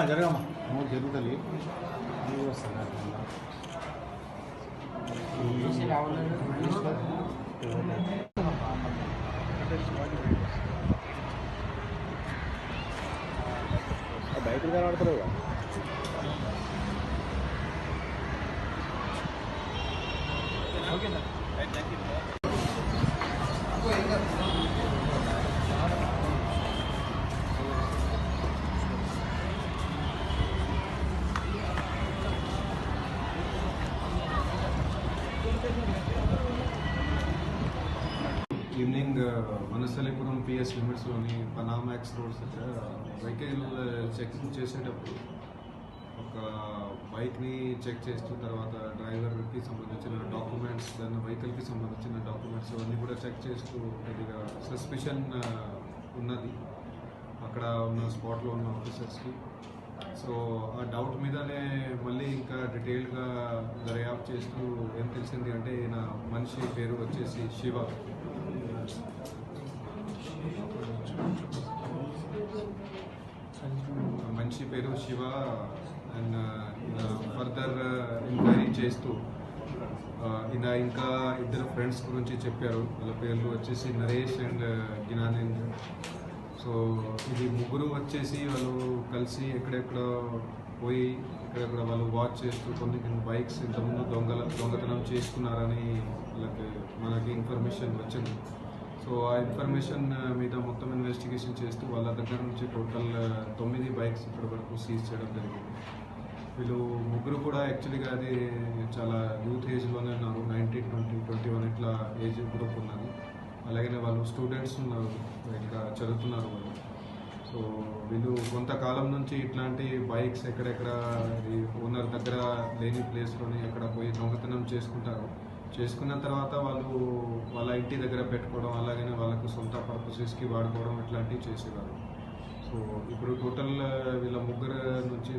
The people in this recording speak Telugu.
జరగమ్మా మూడు జరుగుతుంది వస్తుంది బయటకు కనబడతలేవు. ఈవినింగ్ వనస్థలిపురం పిఎస్ లిమిట్స్లోని పనామాక్స్ రోడ్స్ దగ్గర వెహికల్ చెక్ చేసేటప్పుడు ఒక బైక్ని చెక్ చేస్తూ తర్వాత డ్రైవర్కి సంబంధించిన డాక్యుమెంట్స్ దాని వెహికల్కి సంబంధించిన డాక్యుమెంట్స్ అన్నీ కూడా చెక్ చేస్తూ కొద్దిగా సస్పిషన్ ఉన్నది అక్కడ ఉన్న స్పాట్లో ఉన్న ఆఫీసర్స్కి. సో ఆ డౌట్ మీదనే మళ్ళీ ఇంకా డీటెయిల్గా దర్యాప్తు చేస్తూ ఏం తెలిసింది అంటే ఈయన మనిషి పేరు వచ్చేసి శివ. మనిషి పేరు శివ అండ్ ఫర్దర్ ఎంక్వైరీ చేస్తూ ఈయన ఇంకా ఇద్దరు ఫ్రెండ్స్ గురించి చెప్పారు. వాళ్ళ పేర్లు వచ్చేసి నరేష్ అండ్ జ్ఞానేంద్ర. సో ఇది ముగ్గురు వచ్చేసి వాళ్ళు కలిసి ఎక్కడెక్కడ పోయి ఎక్కడెక్కడ వాళ్ళు వాచ్ చేస్తూ కొన్ని బైక్స్ ఇంతకుముందు దొంగతనం చేసుకున్నారని మనకి ఇన్ఫర్మేషన్ వచ్చింది. సో ఆ ఇన్ఫర్మేషన్ మీద మొత్తం ఇన్వెస్టిగేషన్ చేస్తూ వాళ్ళ దగ్గర నుంచి టోటల్ 9 బైక్స్ ఇప్పటి వరకు సీజ్ చేయడం జరిగింది. వీళ్ళు ముగ్గురు కూడా యాక్చువల్గా అది చాలా యూత్ ఏజ్లోనే ఉన్నారు, 19, 20, 21 ఇట్లా ఏజ్ గ్రూప్ ఉన్నది. అలాగనే వాళ్ళు స్టూడెంట్స్ ఉన్నారు, ఇంకా చదువుతున్నారు వాళ్ళు. సో వీళ్ళు కొంతకాలం నుంచి ఇట్లాంటి బైక్స్ ఎక్కడెక్కడ ఓనర్ దగ్గర లేని ప్లేస్లోనే ఎక్కడ పోయి దొంగతనం చేసుకుంటారు. చేసుకున్న తర్వాత వాళ్ళు వాళ్ళ ఇంటి దగ్గర పెట్టుకోవడం, అలాగనే వాళ్ళకు సొంత పర్పసెస్కి వాడుకోవడం ఇట్లాంటివి చేసేవారు. సో ఇప్పుడు టోటల్ వీళ్ళ ముగ్గురు నుంచి